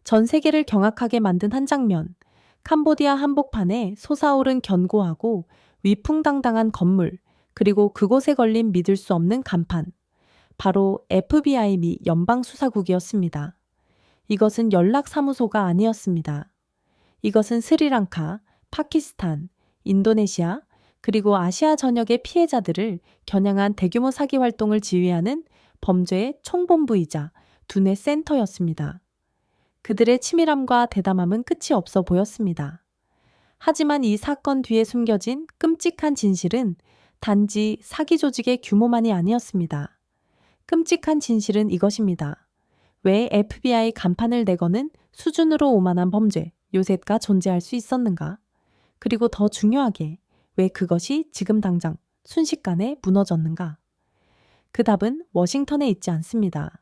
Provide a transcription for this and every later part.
전 세계를 경악하게 만든 한 장면. 캄보디아 한복판에 솟아오른 견고하고 위풍당당한 건물, 그리고 그곳에 걸린 믿을 수 없는 간판. 바로 FBI 미 연방수사국이었습니다. 이것은 연락사무소가 아니었습니다. 이것은 스리랑카, 파키스탄, 인도네시아, 그리고 아시아 전역의 피해자들을 겨냥한 대규모 사기 활동을 지휘하는 범죄의 총본부이자 두뇌 센터였습니다. 그들의 치밀함과 대담함은 끝이 없어 보였습니다. 하지만 이 사건 뒤에 숨겨진 끔찍한 진실은 단지 사기 조직의 규모만이 아니었습니다. 끔찍한 진실은 이것입니다. 왜 FBI 간판을 내거는 수준으로 오만한 범죄, 요새가 존재할 수 있었는가? 그리고 더 중요하게 왜 그것이 지금 당장 순식간에 무너졌는가? 그 답은 워싱턴에 있지 않습니다.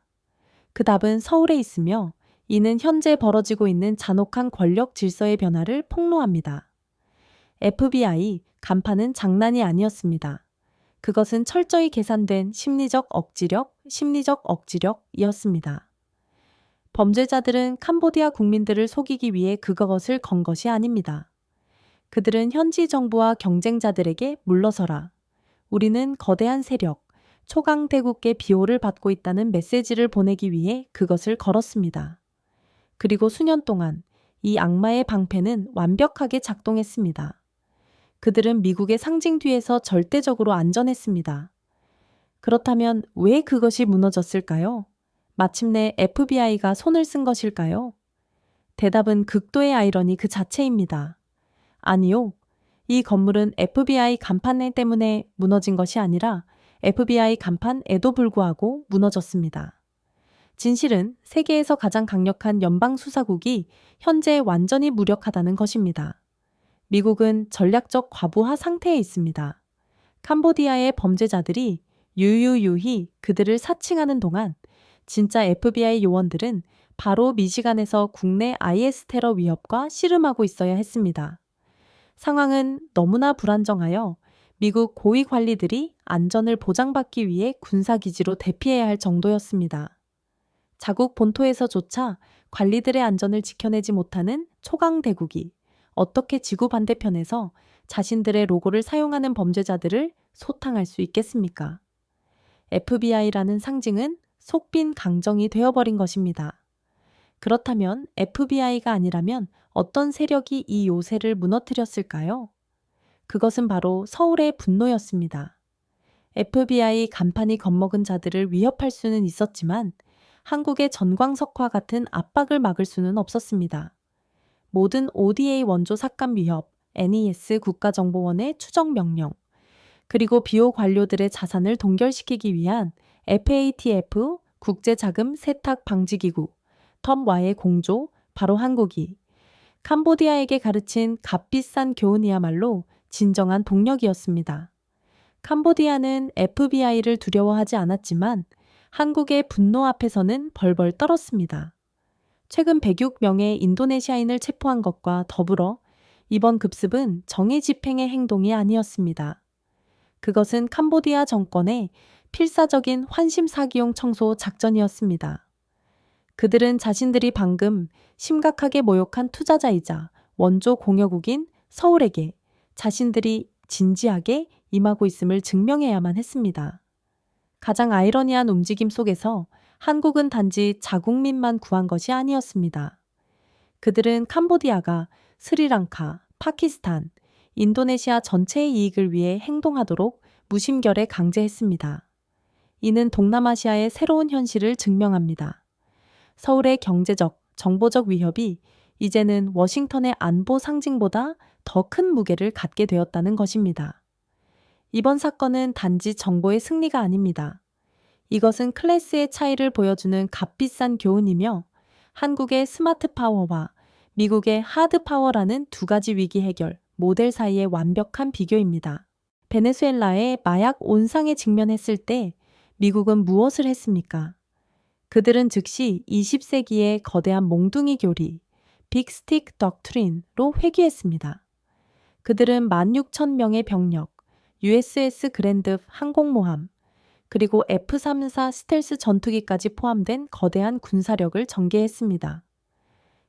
그 답은 서울에 있으며 이는 현재 벌어지고 있는 잔혹한 권력 질서의 변화를 폭로합니다. FBI 간판은 장난이 아니었습니다. 그것은 철저히 계산된 심리적 억지력이었습니다. 범죄자들은 캄보디아 국민들을 속이기 위해 그것을 건 것이 아닙니다. 그들은 현지 정부와 경쟁자들에게 물러서라. 우리는 거대한 세력, 초강대국의 비호를 받고 있다는 메시지를 보내기 위해 그것을 걸었습니다. 그리고 수년 동안 이 악마의 방패는 완벽하게 작동했습니다. 그들은 미국의 상징 뒤에서 절대적으로 안전했습니다. 그렇다면 왜 그것이 무너졌을까요? 마침내 FBI가 손을 쓴 것일까요? 대답은 극도의 아이러니 그 자체입니다. 아니요. 이 건물은 FBI 간판 때문에 무너진 것이 아니라 FBI 간판에도 불구하고 무너졌습니다. 진실은 세계에서 가장 강력한 연방수사국이 현재 완전히 무력하다는 것입니다. 미국은 전략적 과부하 상태에 있습니다. 캄보디아의 범죄자들이 유유유히 그들을 사칭하는 동안 진짜 FBI 요원들은 바로 미시간에서 국내 IS 테러 위협과 씨름하고 있어야 했습니다. 상황은 너무나 불안정하여 미국 고위 관리들이 안전을 보장받기 위해 군사기지로 대피해야 할 정도였습니다. 자국 본토에서조차 관리들의 안전을 지켜내지 못하는 초강대국이 어떻게 지구 반대편에서 자신들의 로고를 사용하는 범죄자들을 소탕할 수 있겠습니까? FBI라는 상징은 속빈 강정이 되어버린 것입니다. 그렇다면 FBI가 아니라면 어떤 세력이 이 요새를 무너뜨렸을까요? 그것은 바로 서울의 분노였습니다. FBI 간판이 겁먹은 자들을 위협할 수는 있었지만 한국의 전광석화 같은 압박을 막을 수는 없었습니다. 모든 ODA 원조 삭감 위협, NES 국가정보원의 추적 명령, 그리고 비호 관료들의 자산을 동결시키기 위한 FATF 국제자금 세탁 방지기구, 텀와의 공조, 바로 한국이 캄보디아에게 가르친 값비싼 교훈이야말로 진정한 동력이었습니다. 캄보디아는 FBI를 두려워하지 않았지만 한국의 분노 앞에서는 벌벌 떨었습니다. 최근 106명의 인도네시아인을 체포한 것과 더불어 이번 급습은 정의 집행의 행동이 아니었습니다. 그것은 캄보디아 정권의 필사적인 환심 사기용 청소 작전이었습니다. 그들은 자신들이 방금 심각하게 모욕한 투자자이자 원조 공여국인 서울에게 자신들이 진지하게 임하고 있음을 증명해야만 했습니다. 가장 아이러니한 움직임 속에서 한국은 단지 자국민만 구한 것이 아니었습니다. 그들은 캄보디아가 스리랑카, 파키스탄, 인도네시아 전체의 이익을 위해 행동하도록 무심결에 강제했습니다. 이는 동남아시아의 새로운 현실을 증명합니다. 서울의 경제적, 정보적 위협이 이제는 워싱턴의 안보 상징보다 더 큰 무게를 갖게 되었다는 것입니다. 이번 사건은 단지 정보의 승리가 아닙니다. 이것은 클래스의 차이를 보여주는 값비싼 교훈이며 한국의 스마트 파워와 미국의 하드 파워라는 두 가지 위기 해결 모델 사이의 완벽한 비교입니다. 베네수엘라의 마약 온상에 직면했을 때 미국은 무엇을 했습니까? 그들은 즉시 20세기의 거대한 몽둥이 교리, 빅스틱 덕트린로 회귀했습니다. 그들은 16,000명의 병력, USS 그랜드 항공모함, 그리고 F-34 스텔스 전투기까지 포함된 거대한 군사력을 전개했습니다.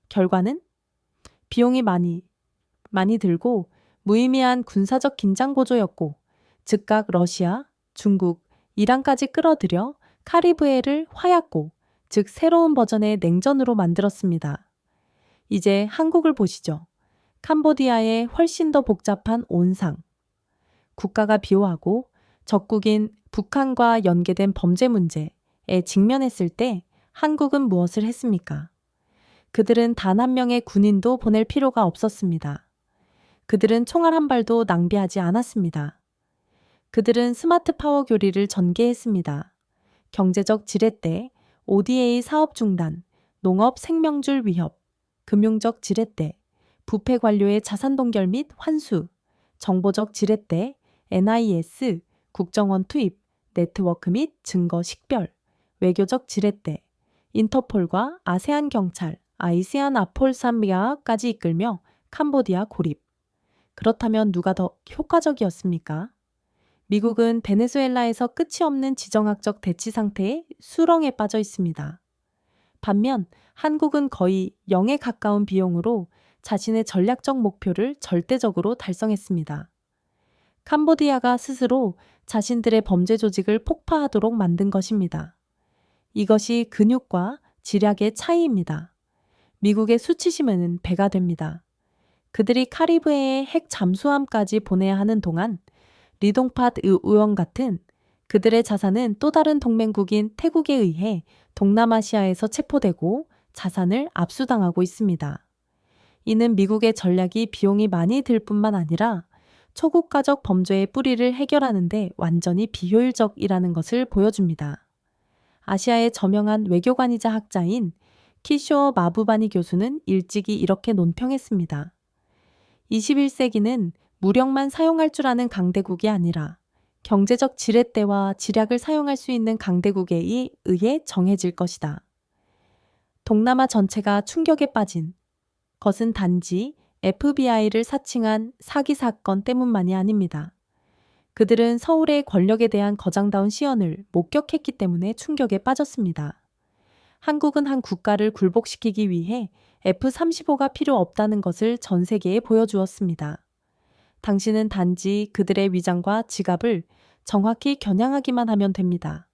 결과는 비용이 많이 들고 무의미한 군사적 긴장 고조였고 즉각 러시아, 중국, 이란까지 끌어들여 카리브해를 화약고, 즉 새로운 버전의 냉전으로 만들었습니다. 이제 한국을 보시죠. 캄보디아의 훨씬 더 복잡한 온상. 국가가 비호하고 적국인 북한과 연계된 범죄 문제에 직면했을 때 한국은 무엇을 했습니까? 그들은 단 한 명의 군인도 보낼 필요가 없었습니다. 그들은 총알 한 발도 낭비하지 않았습니다. 그들은 스마트 파워 교리를 전개했습니다. 경제적 지렛대, ODA 사업 중단, 농업 생명줄 위협, 금융적 지렛대, 부패 관료의 자산 동결 및 환수, 정보적 지렛대, NIS, 국정원 투입, 네트워크 및 증거 식별, 외교적 지렛대, 인터폴과 아세안 경찰, 아이시안 아폴삼비아까지 이끌며 캄보디아 고립. 그렇다면 누가 더 효과적이었습니까? 미국은 베네수엘라에서 끝이 없는 지정학적 대치 상태에 수렁에 빠져 있습니다. 반면 한국은 거의 0에 가까운 비용으로 자신의 전략적 목표를 절대적으로 달성했습니다. 캄보디아가 스스로 자신들의 범죄 조직을 폭파하도록 만든 것입니다. 이것이 근육과 지략의 차이입니다. 미국의 수치심에는 배가 됩니다. 그들이 카리브해에 핵 잠수함까지 보내야 하는 동안 리동팟 의원 같은 그들의 자산은 또 다른 동맹국인 태국에 의해 동남아시아에서 체포되고 자산을 압수당하고 있습니다. 이는 미국의 전략이 비용이 많이 들 뿐만 아니라 초국가적 범죄의 뿌리를 해결하는 데 완전히 비효율적이라는 것을 보여줍니다. 아시아의 저명한 외교관이자 학자인 키쇼어 마부바니 교수는 일찍이 이렇게 논평했습니다. 21세기는 무력만 사용할 줄 아는 강대국이 아니라 경제적 지렛대와 지략을 사용할 수 있는 강대국에 의해 정해질 것이다. 동남아 전체가 충격에 빠진 것은 단지 FBI를 사칭한 사기 사건 때문만이 아닙니다. 그들은 서울의 권력에 대한 거장다운 시연을 목격했기 때문에 충격에 빠졌습니다. 한국은 한 국가를 굴복시키기 위해 F-35가 필요 없다는 것을 전 세계에 보여주었습니다. 당신은 단지 그들의 위장과 지갑을 정확히 겨냥하기만 하면 됩니다.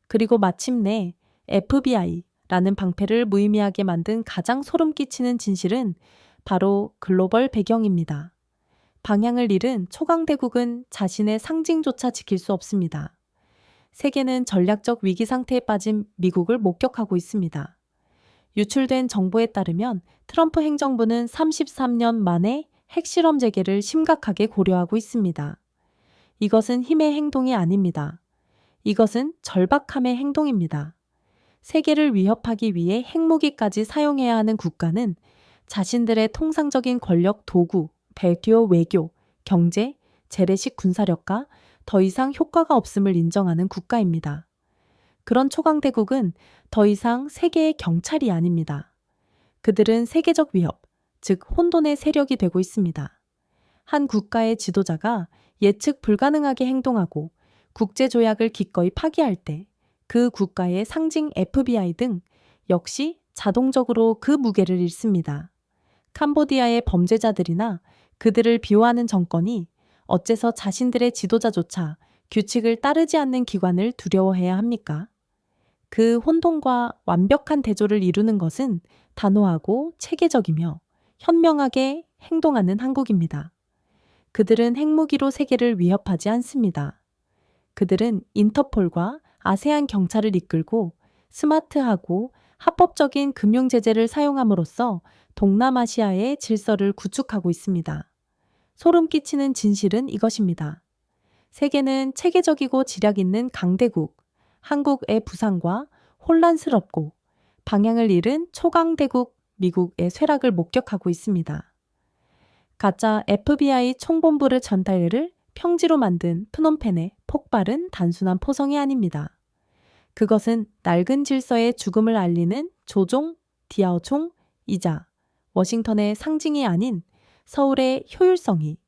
그리고 마침내 FBI라는 방패를 무의미하게 만든 가장 소름 끼치는 진실은 바로 글로벌 배경입니다. 방향을 잃은 초강대국은 자신의 상징조차 지킬 수 없습니다. 세계는 전략적 위기 상태에 빠진 미국을 목격하고 있습니다. 유출된 정보에 따르면 트럼프 행정부는 33년 만에 핵실험 재개를 심각하게 고려하고 있습니다. 이것은 힘의 행동이 아닙니다. 이것은 절박함의 행동입니다. 세계를 위협하기 위해 핵무기까지 사용해야 하는 국가는 자신들의 통상적인 권력 도구, 배교 외교, 경제, 재래식 군사력과 더 이상 효과가 없음을 인정하는 국가입니다. 그런 초강대국은 더 이상 세계의 경찰이 아닙니다. 그들은 세계적 위협, 즉 혼돈의 세력이 되고 있습니다. 한 국가의 지도자가 예측 불가능하게 행동하고 국제조약을 기꺼이 파기할 때 그 국가의 상징 FBI 등 역시 자동적으로 그 무게를 잃습니다. 캄보디아의 범죄자들이나 그들을 비호하는 정권이 어째서 자신들의 지도자조차 규칙을 따르지 않는 기관을 두려워해야 합니까? 그 혼돈과 완벽한 대조를 이루는 것은 단호하고 체계적이며 현명하게 행동하는 한국입니다. 그들은 핵무기로 세계를 위협하지 않습니다. 그들은 인터폴과 아세안 경찰을 이끌고 스마트하고 합법적인 금융제재를 사용함으로써 동남아시아의 질서를 구축하고 있습니다. 소름 끼치는 진실은 이것입니다. 세계는 체계적이고 지략 있는 강대국, 한국의 부상과 혼란스럽고 방향을 잃은 초강대국 미국의 쇠락을 목격하고 있습니다. 가짜 FBI 총본부를 전달을 평지로 만든 프놈펜의 폭발은 단순한 포성이 아닙니다. 그것은 낡은 질서의 죽음을 알리는 조종 디아오총이자 워싱턴의 상징이 아닌 서울의 효율성이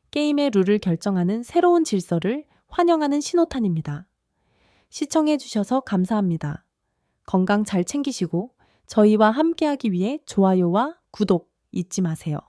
게임의 룰을 결정하는 새로운 질서를 환영하는 신호탄입니다. 시청해 주셔서 감사합니다. 건강 잘 챙기시고 저희와 함께하기 위해 좋아요와 구독 잊지 마세요.